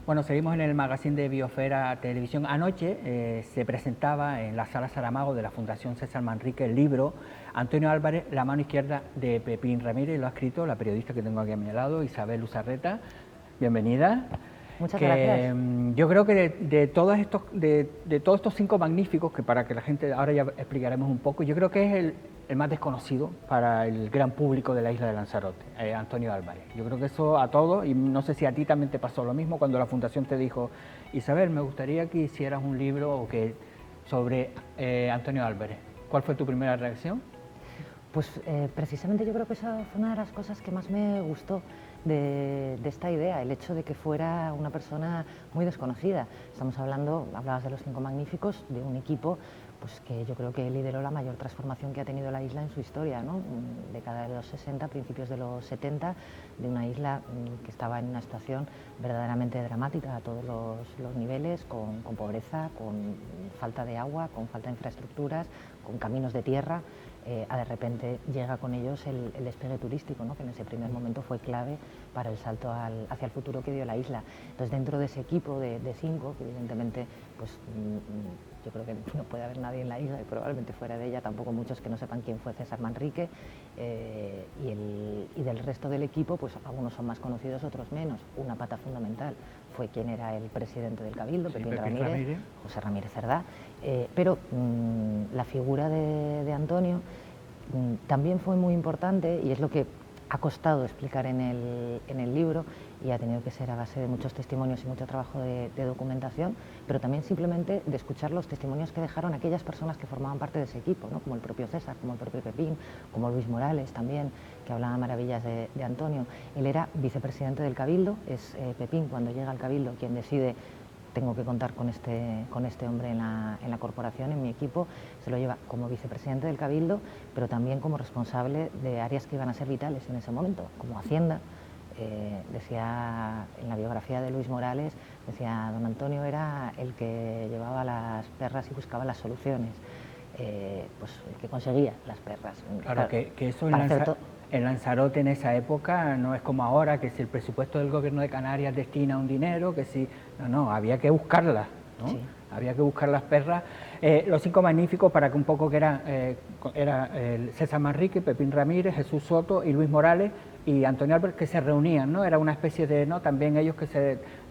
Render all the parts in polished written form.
Bueno, seguimos en el magazine de Biosfera Televisión. Anoche se presentaba en la Sala Saramago de la Fundación César Manrique el libro Antonio Álvarez, La mano izquierda de Pepín Ramírez. Lo ha escrito la periodista que tengo aquí a mi lado, Isabel Uzarreta. Bienvenida. Muchas gracias. Yo creo que de todos estos 5 magníficos, que para que la gente, ahora ya explicaremos un poco, yo creo que es el más desconocido para el gran público de la isla de Lanzarote, Antonio Álvarez. Yo creo que eso a todos, y no sé si a ti también te pasó lo mismo cuando la Fundación te dijo, Isabel, me gustaría que hicieras un libro sobre Antonio Álvarez. ¿Cuál fue tu primera reacción? Pues precisamente yo creo que esa fue una de las cosas que más me gustó de esta idea, el hecho de que fuera una persona muy desconocida. Estamos hablando, hablabas de los 5 magníficos, de un equipo pues que yo creo que lideró la mayor transformación que ha tenido la isla en su historia, ¿no? Década de los 60, principios de los 70, de una isla que estaba en una situación verdaderamente dramática a todos los niveles, con pobreza, con falta de agua, con falta de infraestructuras, con caminos de tierra. De repente llega con ellos el despegue turístico, ¿no? Que en ese primer momento fue clave para el salto hacia el futuro que dio la isla. Entonces, dentro de ese equipo de 5, que evidentemente pues, yo creo que no puede haber nadie en la isla y probablemente fuera de ella tampoco muchos que no sepan quién fue César Manrique, y del resto del equipo, pues algunos son más conocidos, otros menos. Una pata fundamental fue quien era el presidente del Cabildo, sí, Pepín Ramírez, José Ramírez Cerdá, pero la figura de Antonio también fue muy importante, y es lo que ha costado explicar en el libro, y ha tenido que ser a base de muchos testimonios y mucho trabajo de documentación, pero también simplemente de escuchar los testimonios que dejaron aquellas personas que formaban parte de ese equipo, ¿no? Como el propio César, como el propio Pepín, como Luis Morales también, que hablaba maravillas de Antonio. Él era vicepresidente del Cabildo, es Pepín cuando llega al Cabildo quien decide: tengo que contar con este hombre en la corporación, en mi equipo. Se lo lleva como vicepresidente del Cabildo, pero también como responsable de áreas que iban a ser vitales en ese momento, como Hacienda. Decía en la biografía de Luis Morales, decía, don Antonio era el que llevaba las perras y buscaba las soluciones, pues el que conseguía las perras. Claro, que eso en Lanzarote en esa época no es como ahora, que si el presupuesto del gobierno de Canarias destina un dinero, que si... No, había que buscarlas, ¿no? Sí. Había que buscar las perras. Los 5 magníficos, para que un poco que era César Manrique, Pepín Ramírez, Jesús Soto y Luis Morales y Antonio Álvarez, que se reunían, ¿no? Era una especie de, ¿no? También ellos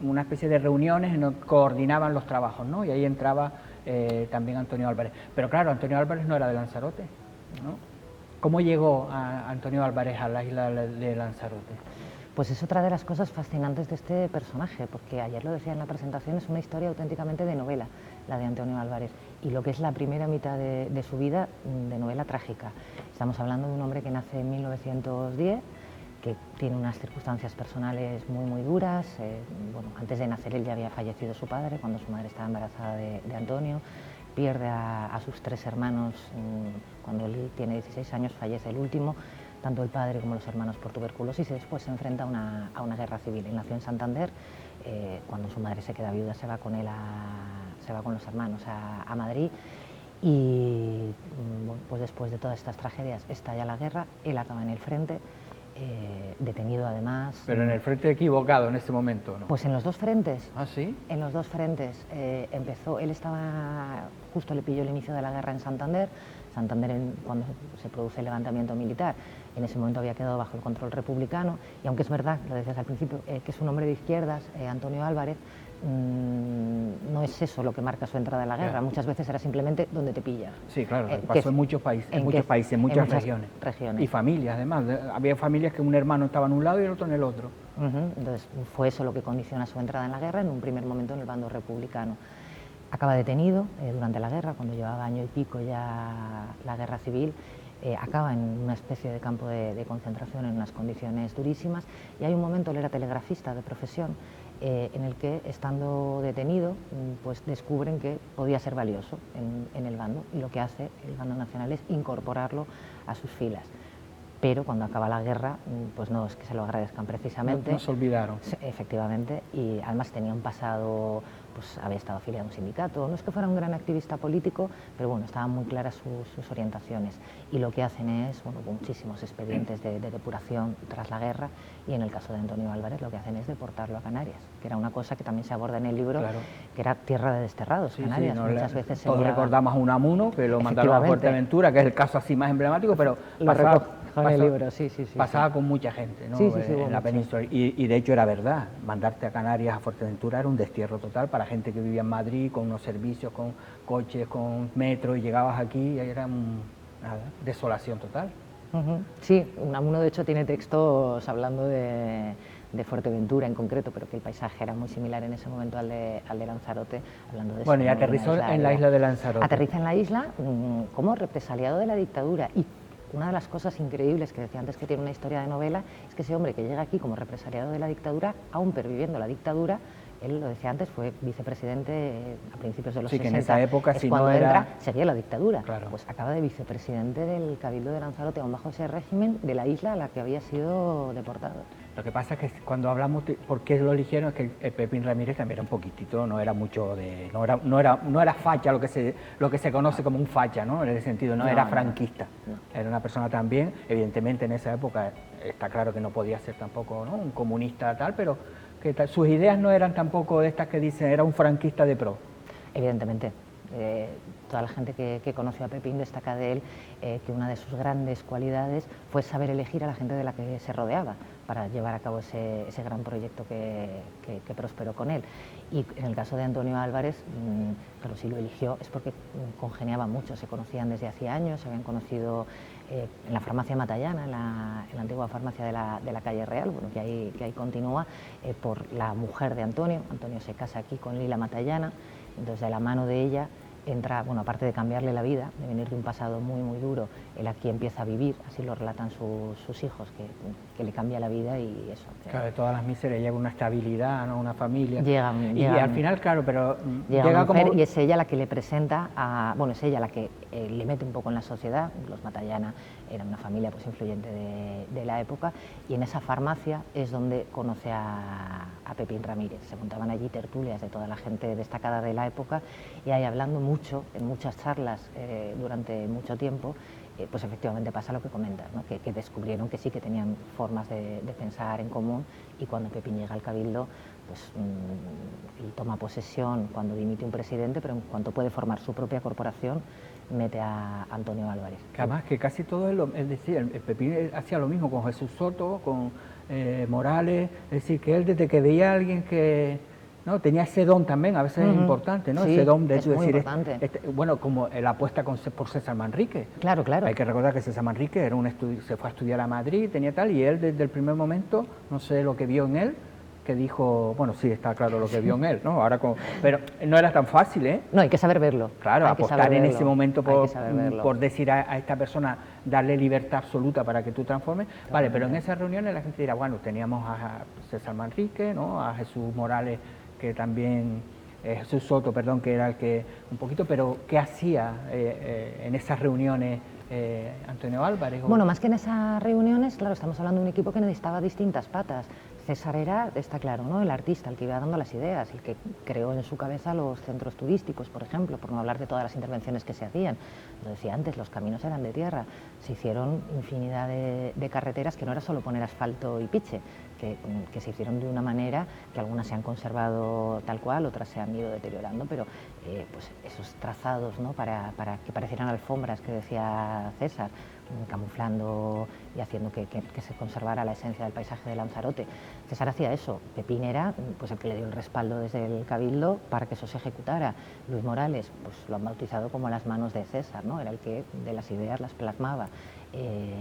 una especie de reuniones en donde coordinaban los trabajos, ¿no? Y ahí entraba también Antonio Álvarez. Pero claro, Antonio Álvarez no era de Lanzarote, ¿no? ¿Cómo llegó Antonio Álvarez a la isla de Lanzarote? Pues es otra de las cosas fascinantes de este personaje, porque ayer lo decía en la presentación, es una historia auténticamente de novela, la de Antonio Álvarez, y lo que es la primera mitad de su vida, de novela trágica. Estamos hablando de un hombre que nace en 1910, que tiene unas circunstancias personales muy, muy duras. Bueno, antes de nacer él ya había fallecido su padre, cuando su madre estaba embarazada de Antonio. Pierde a sus 3 hermanos, cuando él tiene 16 años fallece el último, tanto el padre como los hermanos por tuberculosis, y después se enfrenta a una guerra civil. Él nació en Santander, cuando su madre se queda viuda se va con los hermanos a Madrid, y bueno, pues después de todas estas tragedias estalla la guerra, él acaba en el frente, detenido además. Pero en el frente equivocado en ese momento, ¿no? Pues en los 2 frentes. ¿Ah, sí? En los 2 frentes. Empezó, él estaba, justo le pilló el inicio de la guerra en Santander. Santander, cuando se produce el levantamiento militar, en ese momento había quedado bajo el control republicano, y aunque es verdad, lo decías al principio, que es un hombre de izquierdas, Antonio Álvarez, no es eso lo que marca su entrada en la guerra. Yeah. Muchas veces era simplemente donde te pilla. Sí, claro, pasó en muchos países, en muchas regiones. Y familias, además. Había familias que un hermano estaba en un lado y el otro en el otro. Entonces fue eso lo que condiciona su entrada en la guerra, en un primer momento en el bando republicano. Acaba detenido durante la guerra, cuando llevaba año y pico ya la guerra civil. Acaba en una especie de campo de concentración en unas condiciones durísimas, y hay un momento, él era telegrafista de profesión, en el que, estando detenido, pues descubren que podía ser valioso en el bando, y lo que hace el bando nacional es incorporarlo a sus filas. pero cuando acaba la guerra, pues no es que se lo agradezcan precisamente. No se olvidaron. Efectivamente, y además tenía un pasado, pues había estado afiliado a un sindicato, no es que fuera un gran activista político, pero bueno, estaban muy claras sus orientaciones, y lo que hacen es, bueno, muchísimos expedientes de depuración tras la guerra, y en el caso de Antonio Álvarez lo que hacen es deportarlo a Canarias, que era una cosa que también se aborda en el libro, claro, que era tierra de desterrados, sí, Canarias, sí, no, muchas veces se todos recordamos a Unamuno, que lo mandaron a Fuerteventura, que es el caso así más emblemático, pero pasaba con mucha gente, ¿no? En la península, y de hecho era verdad, mandarte a Canarias, a Fuerteventura, era un destierro total para gente que vivía en Madrid, con unos servicios, con coches, con metro, y llegabas aquí y era nada, desolación total. Sí, Unamuno de hecho tiene textos hablando de Fuerteventura en concreto, pero que el paisaje era muy similar en ese momento al de Lanzarote, hablando de eso. Bueno, y aterrizó en la isla de Lanzarote. Aterriza en la isla como represaliado de la dictadura, y una de las cosas increíbles que decía antes, que tiene una historia de novela, es que ese hombre que llega aquí como represaliado de la dictadura, aún perviviendo la dictadura, él lo decía antes, fue vicepresidente a principios de los 60. Que en esa época, es si cuando no era... entra, sería la dictadura. Claro. Pues acaba de vicepresidente del Cabildo de Lanzarote, aún bajo ese régimen, de la isla a la que había sido deportado. Lo que pasa es que cuando hablamos de por qué lo eligieron, es que el Pepín Ramírez también era un poquitito, no era mucho de... No era facha, lo que se conoce como un facha, ¿no? En ese sentido, no era franquista. No. Era una persona también, evidentemente en esa época está claro que no podía ser tampoco, ¿no?, un comunista tal, pero que sus ideas no eran tampoco de estas que dicen, era un franquista de pro. Evidentemente. Toda la gente que conoció a Pepín destaca de él que una de sus grandes cualidades fue saber elegir a la gente de la que se rodeaba para llevar a cabo ese gran proyecto que prosperó con él. Y en el caso de Antonio Álvarez, claro, si lo eligió es porque congeniaban mucho, se conocían desde hacía años, se habían conocido en la farmacia Matallana, en la antigua farmacia de la calle Real, bueno, que ahí continúa, por la mujer de Antonio. Antonio se casa aquí con Lila Matallana, entonces de la mano de ella entra, bueno, aparte de cambiarle la vida, de venir de un pasado muy, muy duro, él aquí empieza a vivir, así lo relatan sus hijos, que le cambia la vida y eso. Claro, de todas las miserias llega una estabilidad, ¿no?, una familia. Y al final, claro, pero llega una mujer como... y es ella la que le presenta a... Bueno, es ella la que le mete un poco en la sociedad. Los Matallana eran una familia pues influyente de la época, y en esa farmacia es donde conoce a Pepín Ramírez. Se montaban allí tertulias de toda la gente destacada de la época, y ahí hablando mucho, en muchas charlas durante mucho tiempo, pues efectivamente pasa lo que comentas, ¿no?, que descubrieron que sí que tenían formas de pensar en común, y cuando Pepín llega al Cabildo, pues él toma posesión cuando dimite un presidente, pero en cuanto puede formar su propia corporación, mete a Antonio Álvarez. Que además que casi todo es decir, el Pepín hacía lo mismo con Jesús Soto, con Morales, es decir, que él desde que veía a alguien que... ¿no?, tenía ese don también, a veces es importante, ¿no? Sí, ese don de es muy decir, importante. Bueno, como la apuesta por César Manrique. Claro, claro. Hay que recordar que César Manrique era se fue a estudiar a Madrid, tenía tal, y él desde el primer momento, no sé lo que vio en él, que dijo, bueno, sí, está claro lo que vio en él, ¿no? Pero no era tan fácil, ¿eh? No, hay que saber verlo. Claro, apostar en ese momento por decir a esta persona, darle libertad absoluta para que tú transformes. Vale, pero en esas reuniones la gente dirá, bueno, teníamos a César Manrique, ¿no?, a Jesús Morales, que también, Jesús Soto, perdón, que era el que un poquito, pero ¿qué hacía en esas reuniones Antonio Álvarez? Bueno, más que en esas reuniones, claro, estamos hablando de un equipo que necesitaba distintas patas. César era, está claro, ¿no?, el artista, el que iba dando las ideas, el que creó en su cabeza los centros turísticos, por ejemplo, por no hablar de todas las intervenciones que se hacían. Lo decía antes, los caminos eran de tierra, se hicieron infinidad de carreteras que no era solo poner asfalto y piche, que se hicieron de una manera que algunas se han conservado tal cual, otras se han ido deteriorando, pero pues esos trazados, ¿no?, para que parecieran alfombras, que decía César, camuflando y haciendo que se conservara la esencia del paisaje de Lanzarote. César hacía eso. Pepín era pues el que le dio el respaldo desde el Cabildo para que eso se ejecutara. Luis Morales, pues lo han bautizado como las manos de César, ¿no?, era el que de las ideas las plasmaba.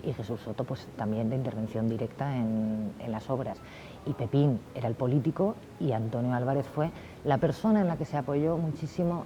Y Jesús Soto pues también de intervención directa en las obras. Y Pepín era el político, y Antonio Álvarez fue la persona en la que se apoyó muchísimo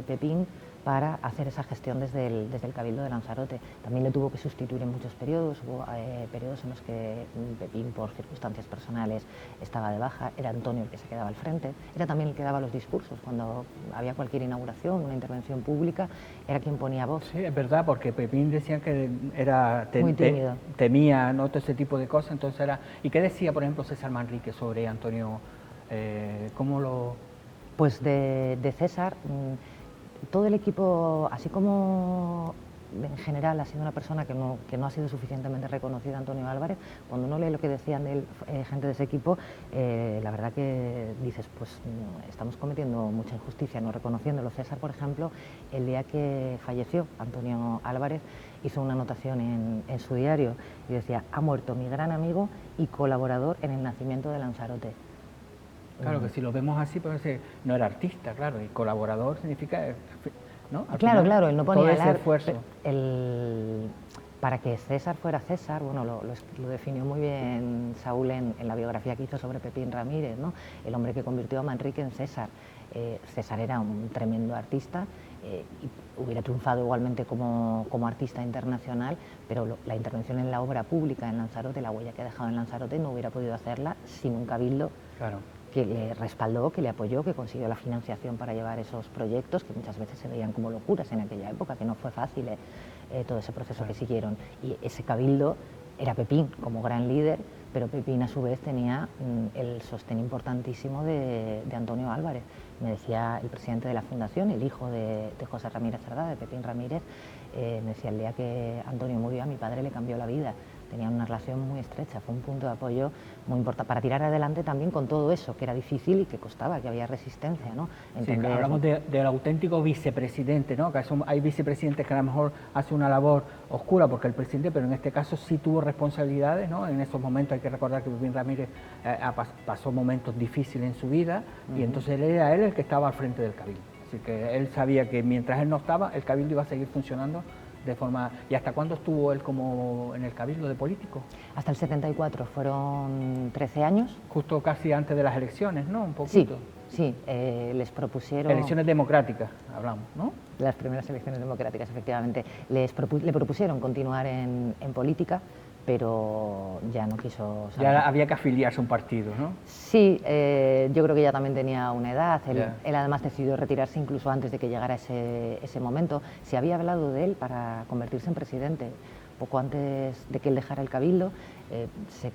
Pepín para hacer esa gestión desde el Cabildo de Lanzarote. También le tuvo que sustituir en muchos periodos, hubo periodos en los que Pepín, por circunstancias personales, estaba de baja, era Antonio el que se quedaba al frente, era también el que daba los discursos, cuando había cualquier inauguración, una intervención pública, era quien ponía voz. Sí, es verdad, porque Pepín decía que era muy tímido. temía, ¿no?, todo ese tipo de cosas, entonces era... ¿Y qué decía, por ejemplo, César Manrique sobre Antonio? ¿Cómo lo...? Pues de César, todo el equipo, así como en general ha sido una persona que no ha sido suficientemente reconocida, Antonio Álvarez, cuando uno lee lo que decían de él, gente de ese equipo, la verdad que dices, pues estamos cometiendo mucha injusticia no reconociéndolo. César, por ejemplo, el día que falleció Antonio Álvarez, hizo una anotación en su diario y decía: ha muerto mi gran amigo y colaborador en el nacimiento de Lanzarote. Claro, que si lo vemos así, pues no era artista, claro, y colaborador significa, ¿no? Claro, él no ponía todo ese esfuerzo. Para que César fuera César, bueno, lo definió muy bien Saúl en la biografía que hizo sobre Pepín Ramírez, ¿no? El hombre que convirtió a Manrique en César. César era un tremendo artista, y hubiera triunfado igualmente como artista internacional, pero la intervención en la obra pública en Lanzarote, la huella que ha dejado en Lanzarote, no hubiera podido hacerla sin un cabildo. Claro. Que le respaldó, que le apoyó, que consiguió la financiación para llevar esos proyectos que muchas veces se veían como locuras en aquella época, que no fue fácil todo ese proceso que siguieron. Y ese cabildo era Pepín como gran líder, pero Pepín a su vez tenía el sostén importantísimo de Antonio Álvarez. Me decía el presidente de la fundación, el hijo de José Ramírez Cerdá, de Pepín Ramírez, me decía: el día que Antonio murió a mi padre le cambió la vida. Tenían una relación muy estrecha, fue un punto de apoyo muy importante para tirar adelante también con todo eso, que era difícil y que costaba, que había resistencia, ¿no? Sí, hablamos del auténtico vicepresidente, ¿no? Que hay vicepresidentes que a lo mejor hacen una labor oscura porque el presidente, pero en este caso sí tuvo responsabilidades, ¿no? En esos momentos hay que recordar que Pepín Ramírez pasó momentos difíciles en su vida, y entonces era él el que estaba al frente del cabildo. Así que él sabía que mientras él no estaba, el cabildo iba a seguir funcionando de forma... ¿Y hasta cuándo estuvo él como en el cabildo de político? Hasta el 74, fueron 13 años. Justo casi antes de las elecciones, ¿no? Un poquito. Sí, les propusieron... Elecciones democráticas, hablamos, ¿no? Las primeras elecciones democráticas, efectivamente. Le propusieron continuar en política, pero ya no quiso... Ya había que afiliarse a un partido, ¿no? Sí, yo creo que ya también tenía una edad. Él además decidió retirarse incluso antes de que llegara ese momento. Se había hablado de él para convertirse en presidente poco antes de que él dejara el cabildo. Se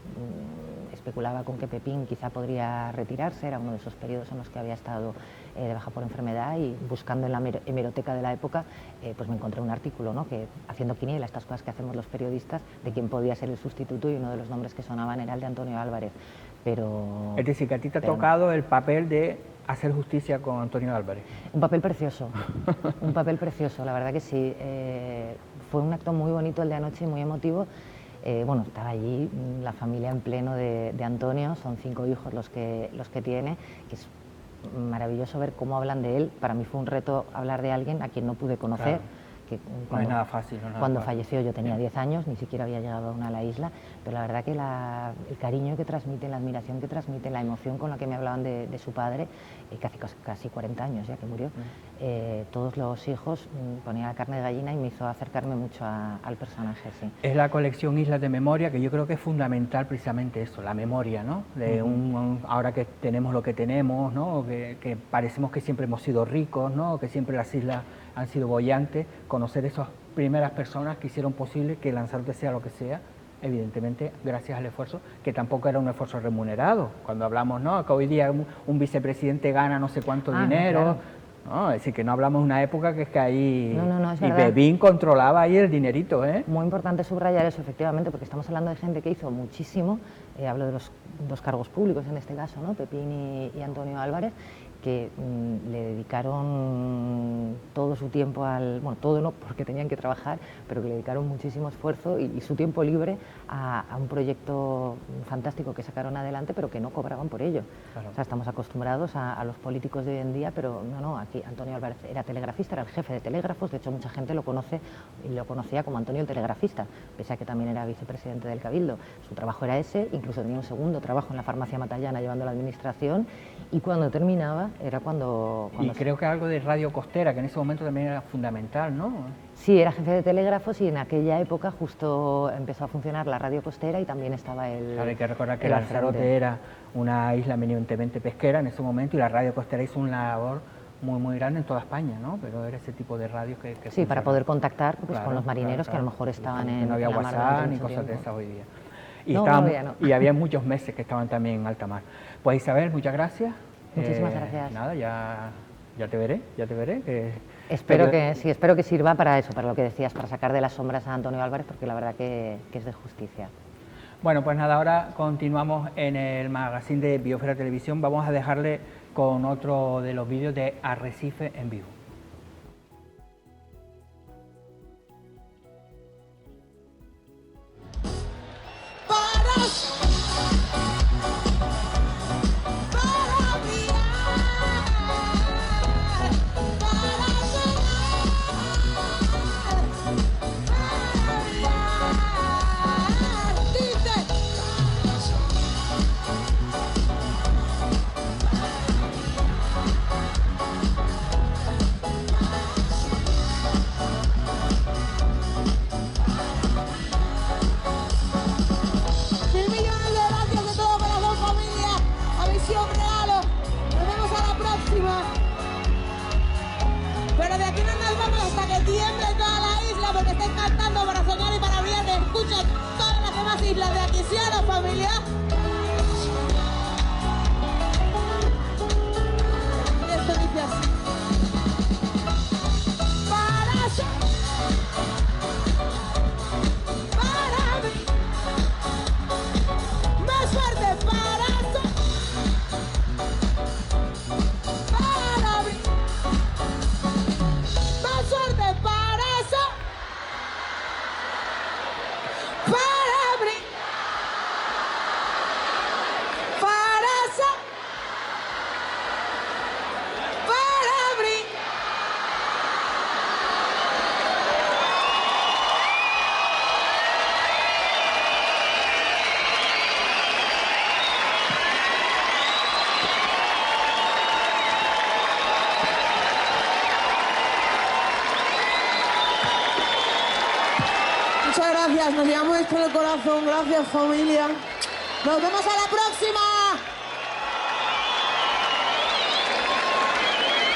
especulaba con que Pepín quizá podría retirarse, era uno de esos periodos en los que había estado de baja por enfermedad, y buscando en la hemeroteca de la época, pues me encontré un artículo, ¿no?, que haciendo quiniela, estas cosas que hacemos los periodistas, de quién podía ser el sustituto, y uno de los nombres que sonaban era el de Antonio Álvarez. Pero... Es decir, que a ti te ha tocado el papel de hacer justicia con Antonio Álvarez. Un papel precioso, un papel precioso, la verdad que sí. Fue un acto muy bonito el de anoche y muy emotivo. Bueno, estaba allí la familia en pleno de Antonio, son 5 hijos los que tiene, que es maravilloso ver cómo hablan de él. Para mí fue un reto hablar de alguien a quien no pude conocer. Claro. Que no es nada fácil. Cuando falleció yo tenía 10 años, ni siquiera había llegado aún a la isla, pero la verdad que el cariño que transmiten, la admiración que transmiten, la emoción con la que me hablaban de su padre, que hace casi 40 años ya que murió, todos los hijos, ponía la carne de gallina y me hizo acercarme mucho al personaje. Sí. Es la colección Islas de Memoria, que yo creo que es fundamental precisamente eso, la memoria, ¿no? De ahora que tenemos lo que tenemos, ¿no?, que parecemos que siempre hemos sido ricos, ¿no?, que siempre las islas han sido bollantes, conocer esas primeras personas que hicieron posible que Lanzarote sea lo que sea, evidentemente gracias al esfuerzo, que tampoco era un esfuerzo remunerado. Cuando hablamos, ¿no?, que hoy día un vicepresidente gana no sé cuánto dinero, no, claro. No, es decir, que no hablamos de una época que es que ahí... No, es y Pepín controlaba ahí el dinerito, ¿eh? Muy importante subrayar eso, efectivamente, porque estamos hablando de gente que hizo muchísimo, hablo de los 2 cargos públicos en este caso, ¿no?, Pepín y Antonio Álvarez, que le dedicaron todo su tiempo bueno, todo no, porque tenían que trabajar, pero que le dedicaron muchísimo esfuerzo y su tiempo libre a un proyecto fantástico que sacaron adelante, pero que no cobraban por ello. Claro. O sea, estamos acostumbrados a los políticos de hoy en día, pero no, aquí Antonio Álvarez era telegrafista, era el jefe de telégrafos, de hecho mucha gente lo conoce y lo conocía como Antonio el telegrafista, pese a que también era vicepresidente del Cabildo. Su trabajo era ese, incluso tenía un segundo trabajo en la farmacia Matallana llevando la administración, y cuando terminaba era cuando y creo que algo de radio costera, que en ese momento también era fundamental, ¿no? Sí, era jefe de telégrafos y en aquella época justo empezó a funcionar la radio costera y también estaba el... Claro, hay que recordar que Lanzarote era una isla eminentemente pesquera en ese momento y la radio costera hizo una labor muy grande en toda España, ¿no? Pero era ese tipo de radios que sí, para poder contactar pues, con los marineros que a lo mejor estaban en... No había la mar WhatsApp ni cosas de esas hoy día. Y, y había muchos meses que estaban también en alta mar. Pues Isabel, muchas gracias. Muchísimas gracias. Nada, ya te veré. Espero que sirva para eso, para lo que decías, para sacar de las sombras a Antonio Álvarez, porque la verdad que es de justicia. Bueno, pues nada, ahora continuamos en el magazine de Biosfera Televisión. Vamos a dejarle con otro de los vídeos de Arrecife en vivo. Pero de aquí no nos vamos hasta que tiemble toda la isla, porque estáis cantando para soñar y para brillar. Escuchen todas las demás islas de aquí, ¿sí o no, familia? Y esto dice así. Para mí, más fuerte, para Muchas gracias, nos llevamos esto en el corazón, gracias familia. Nos vemos a la próxima.